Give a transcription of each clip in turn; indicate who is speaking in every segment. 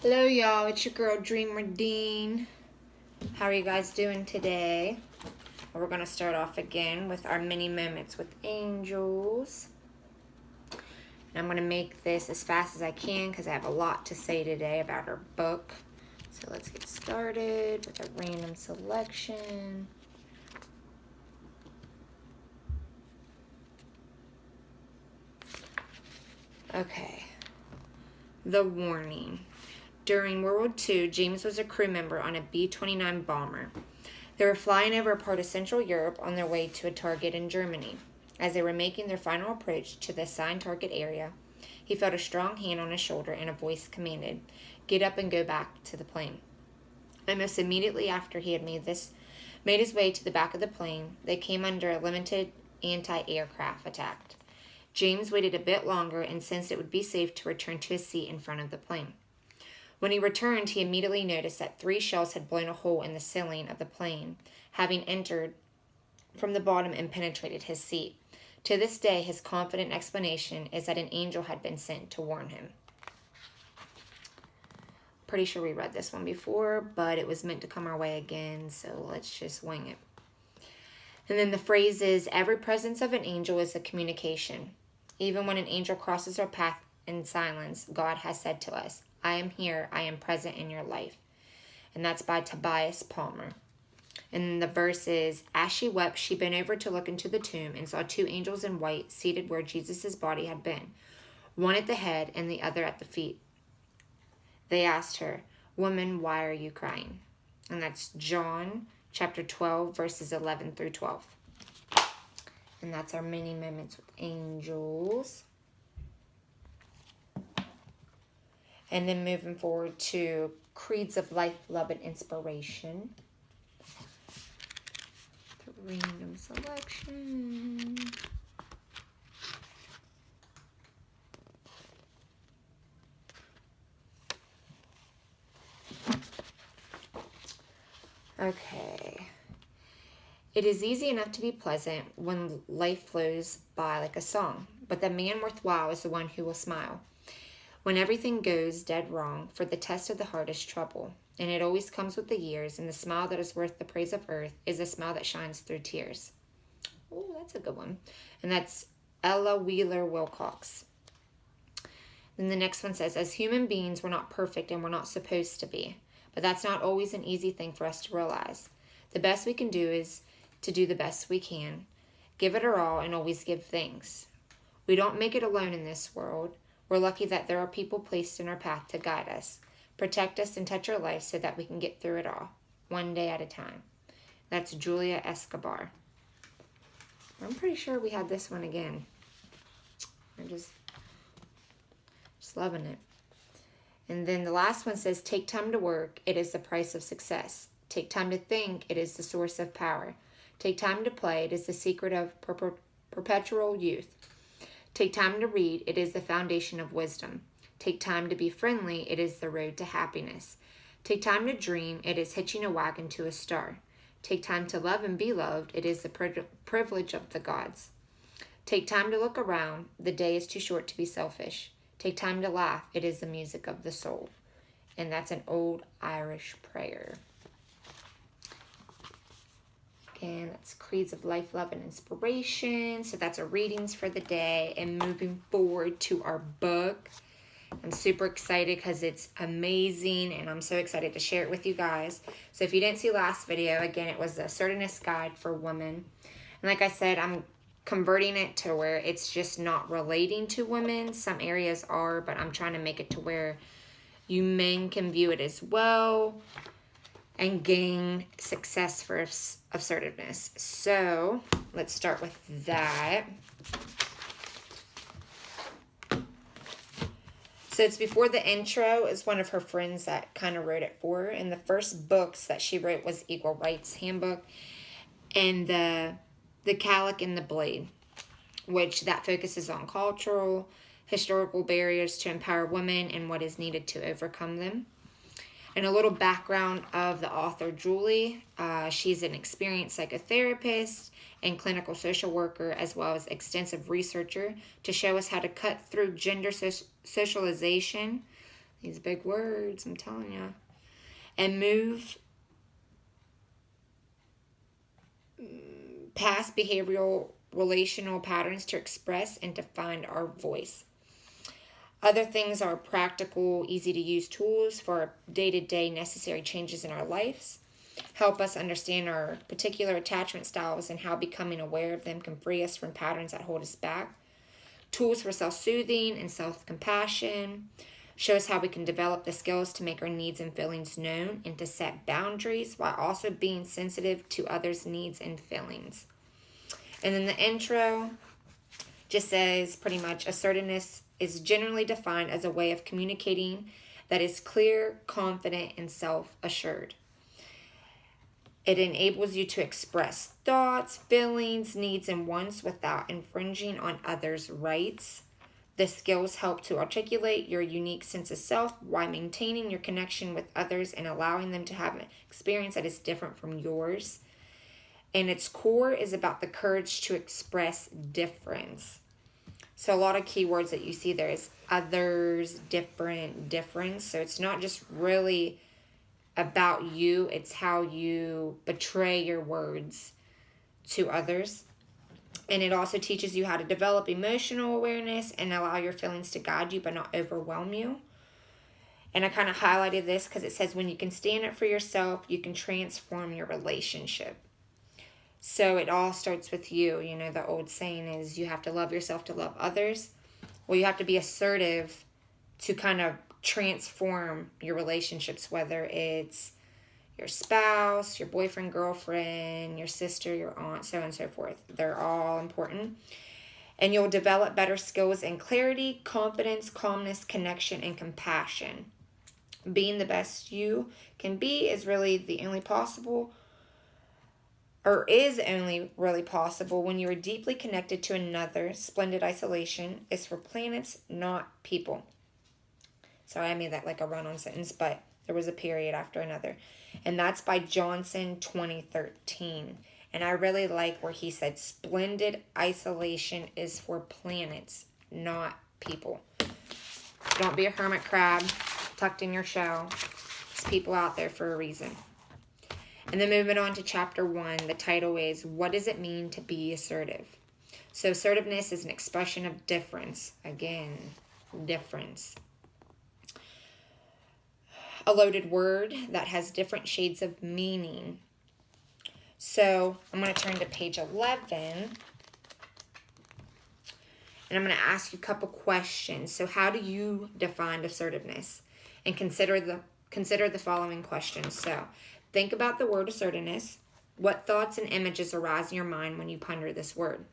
Speaker 1: Hello y'all, it's your girl Dreamer Dean. How are you guys doing today? We're going to start off again with our mini moments with angels. And I'm going to make this as fast as I can because I have a lot to say today about our book. So let's get started with a random selection. Okay. The warning. During World War II, James was a crew member on a B-29 bomber. They were flying over a part of Central Europe on their way to a target in Germany. As they were making their final approach to the assigned target area, he felt a strong hand on his shoulder and a voice commanded, "Get up and go back to the plane." Almost immediately after he had made his way to the back of the plane, they came under a limited anti-aircraft attack. James waited a bit longer and sensed it would be safe to return to his seat in front of the plane. When he returned, he immediately noticed that 3 shells had blown a hole in the ceiling of the plane, having entered from the bottom and penetrated his seat. To this day, his confident explanation is that an angel had been sent to warn him. Pretty sure we read this one before, but it was meant to come our way again, so let's just wing it. And then the phrase is, every presence of an angel is a communication. Even when an angel crosses our path in silence, God has said to us, "I am here, I am present in your life." And that's by Tobias Palmer. And the verse is, as she wept, she bent over to look into the tomb and saw 2 angels in white seated where Jesus' body had been, one at the head and the other at the feet. They asked her, "Woman, why are you crying?" And that's John chapter 12, verses 11 through 12. And that's our mini moments with angels. And then moving forward to creeds of life, love, and inspiration. The random selection. Okay. It is easy enough to be pleasant when life flows by like a song, but the man worthwhile is the one who will smile when everything goes dead wrong, for the test of the heart is trouble, and it always comes with the years, and the smile that is worth the praise of earth is a smile that shines through tears. Oh, that's a good one. And that's Ella Wheeler Wilcox. Then the next one says, as human beings, we're not perfect and we're not supposed to be, but that's not always an easy thing for us to realize. The best we can do is to do the best we can, give it our all, and always give thanks. We don't make it alone in this world. We're lucky that there are people placed in our path to guide us, protect us, and touch our life so that we can get through it all, one day at a time. That's Julia Escobar. I'm pretty sure we had this one again. I'm just loving it. And then the last one says, take time to work. It is the price of success. Take time to think. It is the source of power. Take time to play. It is the secret of perpetual youth. Take time to read. It is the foundation of wisdom. Take time to be friendly. It is the road to happiness. Take time to dream. It is hitching a wagon to a star. Take time to love and be loved. It is the privilege of the gods. Take time to look around. The day is too short to be selfish. Take time to laugh. It is the music of the soul. And that's an old Irish prayer. Again, that's creeds of life, love, and inspiration. So that's our readings for the day. And moving forward to our book. I'm super excited because it's amazing. And I'm so excited to share it with you guys. So if you didn't see last video, again, it was the Assertiveness Guide for Women. And like I said, I'm converting it to where it's just not relating to women. Some areas are, but I'm trying to make it to where you men can view it as well and gain success for assertiveness. So let's start with that. So it's before the intro. It's one of her friends that kind of wrote it for her. And the first books that she wrote was Equal Rights Handbook and the Calic and the Blade, which that focuses on cultural, historical barriers to empower women and what is needed to overcome them. And a little background of the author, Julie. She's an experienced psychotherapist and clinical social worker, as well as extensive researcher to show us how to cut through gender socialization These big words, I'm telling you. And move past behavioral relational patterns to express and to find our voice. Other things are practical, easy to use tools for day-to-day necessary changes in our lives. Help us understand our particular attachment styles and how becoming aware of them can free us from patterns that hold us back. Tools for self-soothing and self-compassion. Show us how we can develop the skills to make our needs and feelings known and to set boundaries while also being sensitive to others' needs and feelings. And then the intro just says pretty much assertiveness is generally defined as a way of communicating that is clear, confident, and self-assured. It enables you to express thoughts, feelings, needs, and wants without infringing on others' rights. The skills help to articulate your unique sense of self while maintaining your connection with others and allowing them to have an experience that is different from yours. And its core is about the courage to express difference. So a lot of keywords that you see there is others, different, difference. So it's not just really about you, it's how you portray your words to others. And it also teaches you how to develop emotional awareness and allow your feelings to guide you but not overwhelm you. And I kind of highlighted this because it says when you can stand up for yourself, you can transform your relationship. So it all starts with you. You know, the old saying is you have to love yourself to love others. Well, you have to be assertive to kind of transform your relationships, whether it's your spouse, your boyfriend, girlfriend, your sister, your aunt, so on and so forth. They're all important. And you'll develop better skills in clarity, confidence, calmness, connection, and compassion. Being the best you can be is really the only possible, or is only really possible when you are deeply connected to another. Splendid isolation is for planets, not people. Sorry, I made that like a run-on sentence, but there was a period after another. And that's by Johnson, 2013. And I really like where he said, splendid isolation is for planets, not people. Don't be a hermit crab tucked in your shell. There's people out there for a reason. And then moving on to chapter 1, the title is, What Does It Mean to Be Assertive? So assertiveness is an expression of difference. Again, difference. A loaded word that has different shades of meaning. So I'm going to turn to page 11. And I'm going to ask you a couple questions. So how do you define assertiveness? And consider the following questions. So think about the word assertiveness. What thoughts and images arise in your mind when you ponder this word?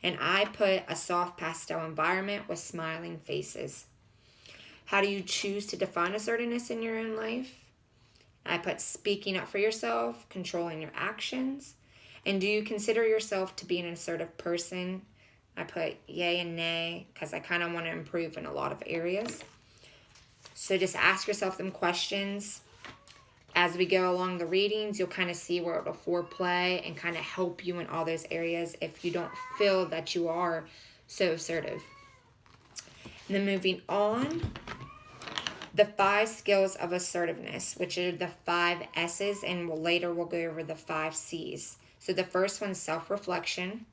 Speaker 1: And I put a soft pastel environment with smiling faces. How do you choose to define assertiveness in your own life? I put speaking up for yourself, controlling your actions. And do you consider yourself to be an assertive person? I put yay and nay because I kind of want to improve in a lot of areas. So just ask yourself them questions. As we go along the readings, you'll kind of see where it'll foreplay and kind of help you in all those areas if you don't feel that you are so assertive. And then moving on, the 5 skills of assertiveness, which are the 5 S's, and later we'll go over the 5 C's. So the first one's self-reflection.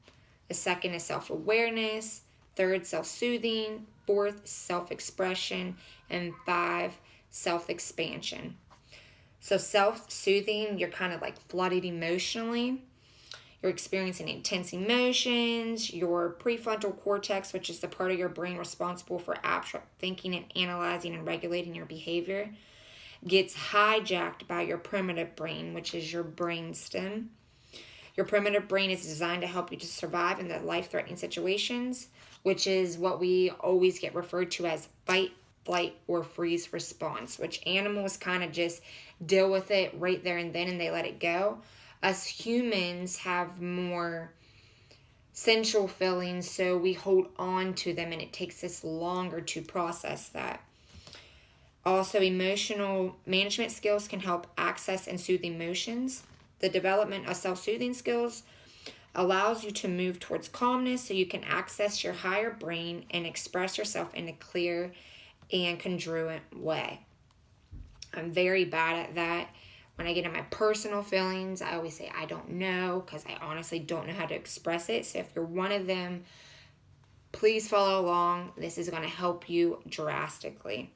Speaker 1: The second is self-awareness. Third, self-soothing. Fourth, self-expression. And 5, self-expansion. So self-soothing, you're kind of like flooded emotionally. You're experiencing intense emotions. Your prefrontal cortex, which is the part of your brain responsible for abstract thinking and analyzing and regulating your behavior, gets hijacked by your primitive brain, which is your brainstem. Your primitive brain is designed to help you to survive in the life-threatening situations, which is what we always get referred to as fight, flight, or freeze response, which animals kind of just deal with it right there and then and they let it go. Us humans have more sensual feelings, so we hold on to them and it takes us longer to process that. Also, emotional management skills can help access and soothe emotions. The development of self-soothing skills allows you to move towards calmness so you can access your higher brain and express yourself in a clear and congruent way. I'm very bad at that. When I get in my personal feelings, I always say I don't know, because I honestly don't know how to express it. So if you're one of them, please follow along. This is going to help you drastically.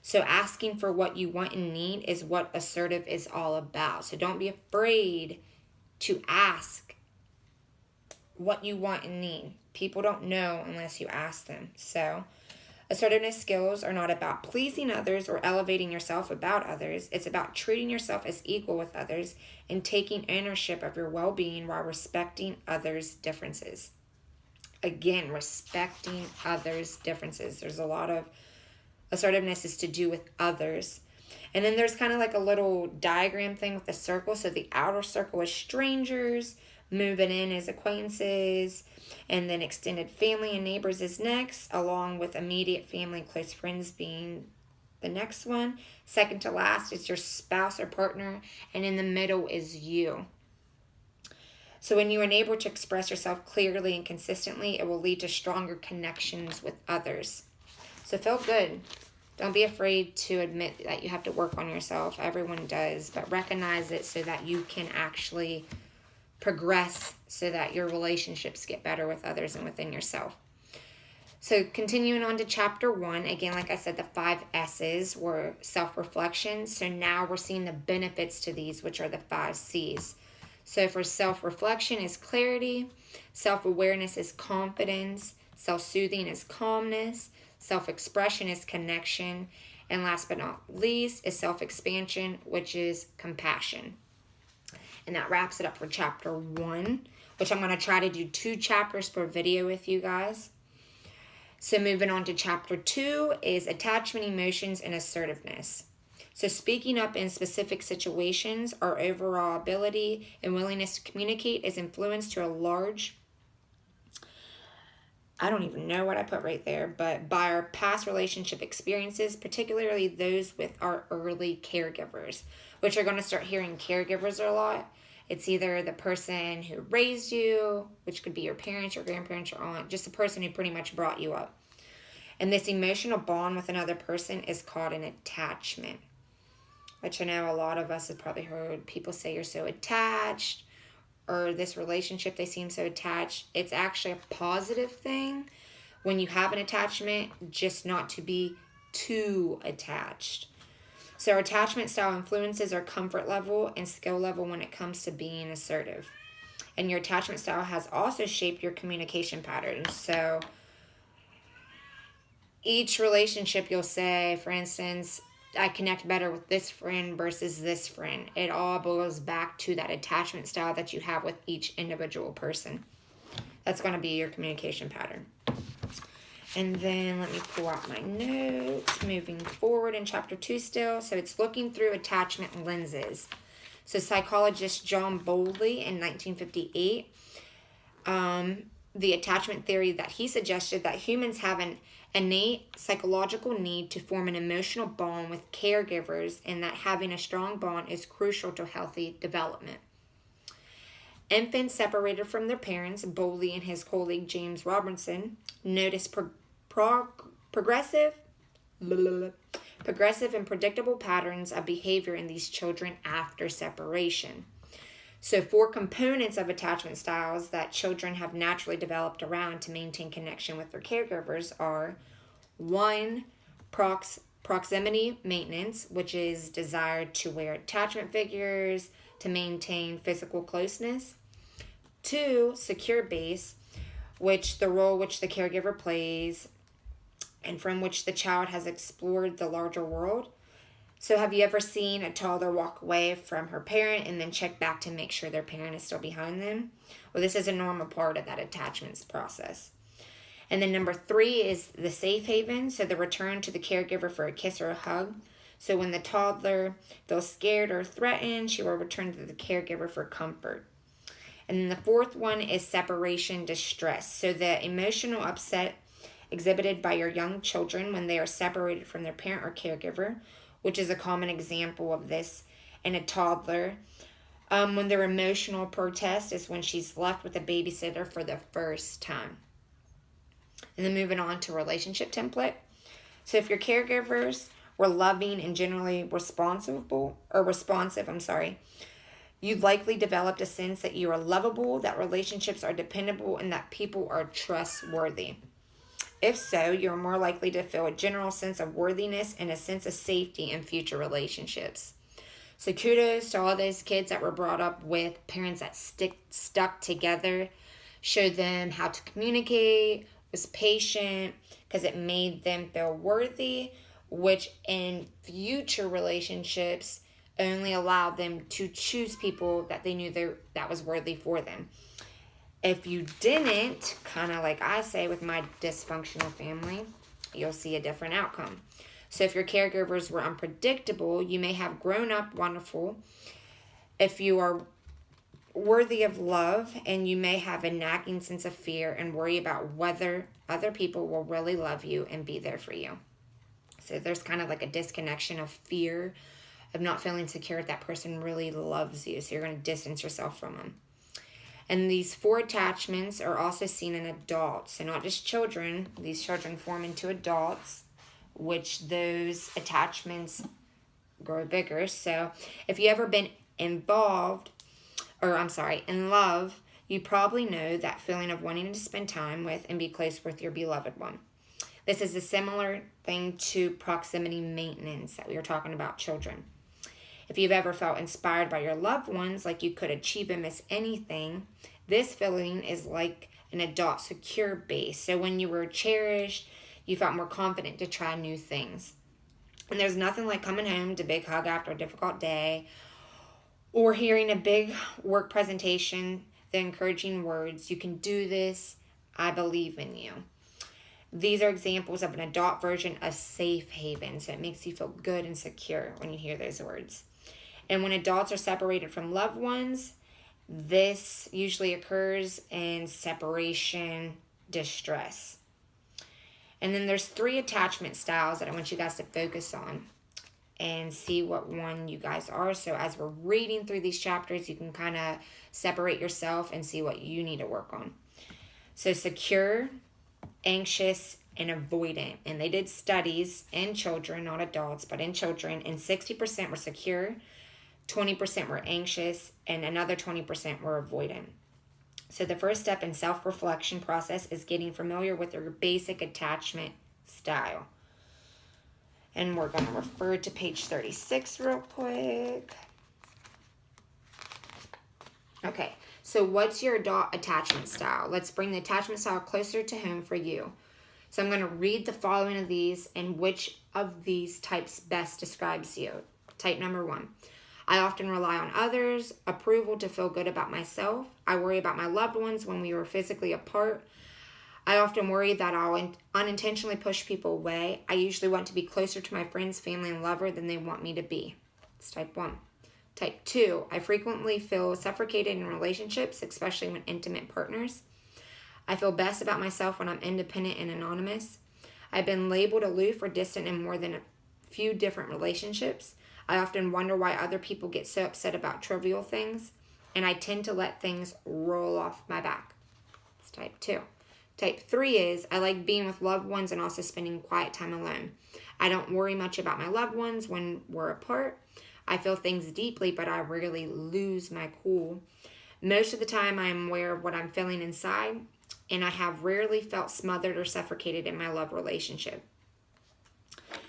Speaker 1: So asking for what you want and need is what assertive is all about. So don't be afraid to ask what you want and need. People don't know unless you ask them. So assertiveness skills are not about pleasing others or elevating yourself about others. It's about treating yourself as equal with others and taking ownership of your well-being while respecting others' differences. Again, respecting others' differences. There's a lot of assertiveness is to do with others. And then there's kind of like a little diagram thing with the circle. So the outer circle is strangers, moving in is acquaintances, and then extended family and neighbors is next, along with immediate family and close friends being the next one. Second to last is your spouse or partner, and in the middle is you. So when you are able to express yourself clearly and consistently, it will lead to stronger connections with others. So feel good. Don't be afraid to admit that you have to work on yourself. Everyone does, but recognize it so that you can actually progress, so that your relationships get better with others and within yourself. So continuing on to chapter 1, again, like I said, the 5 S's were self-reflection. So now we're seeing the benefits to these, which are the 5 C's. So for self-reflection is clarity, self-awareness is confidence, self-soothing is calmness, self-expression is connection, and last but not least is self-expansion, which is compassion. And that wraps it up for chapter 1, which I'm going to try to do 2 chapters per video with you guys. So moving on to chapter 2 is attachment, emotions, and assertiveness. So speaking up in specific situations, our overall ability and willingness to communicate is influenced to a large, I don't even know what I put right there, but by our past relationship experiences, particularly those with our early caregivers, which are going to start hearing caregivers a lot. It's either the person who raised you, which could be your parents, your grandparents, your aunt, just the person who pretty much brought you up. And this emotional bond with another person is called an attachment, which I know a lot of us have probably heard people say you're so attached, or this relationship, they seem so attached. It's actually a positive thing when you have an attachment, just not to be too attached. So our attachment style influences our comfort level and skill level when it comes to being assertive. And your attachment style has also shaped your communication patterns. So each relationship you'll say, for instance, I connect better with this friend versus this friend. It all boils back to that attachment style that you have with each individual person. That's going to be your communication pattern. And then let me pull out my notes. Moving forward in chapter 2 still. So it's looking through attachment lenses. So psychologist John Bowlby in 1958, the attachment theory that he suggested that humans have an innate psychological need to form an emotional bond with caregivers, and that having a strong bond is crucial to healthy development. Infants separated from their parents, Bowlby and his colleague James Robertson noticed progressive and predictable patterns of behavior in these children after separation. So 4 components of attachment styles that children have naturally developed around to maintain connection with their caregivers are 1, proximity maintenance, which is desired to wear attachment figures to maintain physical closeness. 2, secure base, which the role which the caregiver plays and from which the child has explored the larger world. So have you ever seen a toddler walk away from her parent and then check back to make sure their parent is still behind them? Well, this is a normal part of that attachments process. And then number 3 is the safe haven. So the return to the caregiver for a kiss or a hug. So when the toddler feels scared or threatened, she will return to the caregiver for comfort. And then the 4th one is separation distress. So the emotional upset exhibited by your young children when they are separated from their parent or caregiver, which is a common example of this in a toddler. When their emotional protest is when she's left with a babysitter for the first time. And then moving on to relationship template. So if your caregivers were loving and generally responsive, you've likely developed a sense that you are lovable, that relationships are dependable, and that people are trustworthy. If so, you're more likely to feel a general sense of worthiness and a sense of safety in future relationships. So kudos to all those kids that were brought up with parents that stuck together, showed them how to communicate, was patient, because it made them feel worthy, which in future relationships only allowed them to choose people that they knew that was worthy for them. If you didn't, kind of like I say with my dysfunctional family, you'll see a different outcome. So if your caregivers were unpredictable, you may have grown up wonderful. If you are worthy of love, and you may have a nagging sense of fear and worry about whether other people will really love you and be there for you. So there's kind of like a disconnection of fear of not feeling secure if that person really loves you. So you're going to distance yourself from them. And these 4 attachments are also seen in adults. So not just children. These children form into adults, which those attachments grow bigger. So if you ever been in love, you probably know that feeling of wanting to spend time with and be close with your beloved one. This is a similar thing to proximity maintenance that we were talking about children. If you've ever felt inspired by your loved ones, like you could achieve and miss anything, this feeling is like an adult secure base. So when you were cherished, you felt more confident to try new things. And there's nothing like coming home to big hug after a difficult day, or hearing a big work presentation, the encouraging words, "You can do this, I believe in you." These are examples of an adult version of safe haven. So it makes you feel good and secure when you hear those words. And when adults are separated from loved ones, this usually occurs in separation distress. And then there's 3 attachment styles that I want you guys to focus on and see what one you guys are. So as we're reading through these chapters, you can kind of separate yourself and see what you need to work on. So secure, anxious, and avoidant. And they did studies in children, not adults, but in children, and 60% were secure, 20% were anxious, and another 20% were avoidant. So the first step in self-reflection process is getting familiar with your basic attachment style. And we're going to refer to page 36 real quick. Okay, so what's your adult attachment style? Let's bring the attachment style closer to home for you. So I'm going to read the following of these and which of these types best describes you. Type number 1. I often rely on others' approval to feel good about myself. I worry about my loved ones when we were physically apart. I often worry that I'll unintentionally push people away. I usually want to be closer to my friends, family, and lover than they want me to be. That's type 1. Type 2, I frequently feel suffocated in relationships, especially when intimate partners. I feel best about myself when I'm independent and anonymous. I've been labeled aloof or distant in more than a few different relationships. I often wonder why other people get so upset about trivial things, and I tend to let things roll off my back. That's type 2. Type 3 is, I like being with loved ones and also spending quiet time alone. I don't worry much about my loved ones when we're apart. I feel things deeply, but I rarely lose my cool. Most of the time, I am aware of what I'm feeling inside, and I have rarely felt smothered or suffocated in my love relationship.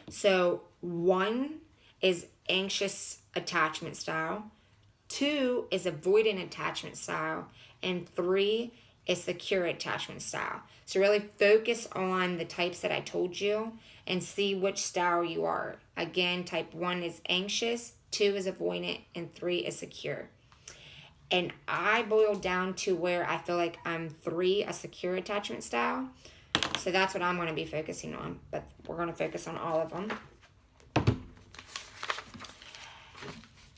Speaker 1: So 1 is anxious attachment style, 2 is avoidant attachment style, and 3 is secure attachment style. So really focus on the types that I told you and see which style you are. Again, type 1 is anxious, 2 is avoidant, and 3 is secure. And I boiled down to where I feel like I'm 3, a secure attachment style. So that's what I'm going to be focusing on. But we're going to focus on all of them.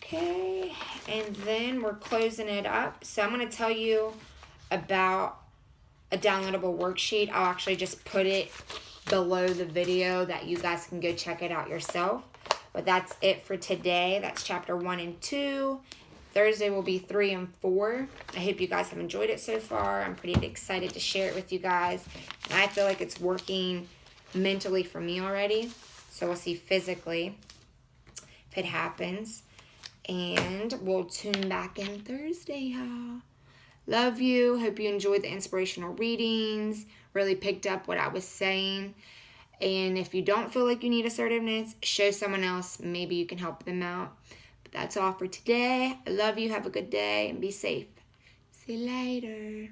Speaker 1: Okay. And then we're closing it up. So I'm going to tell you about a downloadable worksheet. I'll actually just put it below the video that you guys can go check it out yourself. But that's it for today. That's chapter 1 and 2. Thursday will be 3 and 4. I hope you guys have enjoyed it so far. I'm pretty excited to share it with you guys. And I feel like it's working mentally for me already. So we'll see physically if it happens. And we'll tune back in Thursday, y'all. Love you. Hope you enjoyed the inspirational readings. Really picked up what I was saying. And if you don't feel like you need assertiveness, show someone else. Maybe you can help them out. But that's all for today. I love you. Have a good day and be safe. See you later.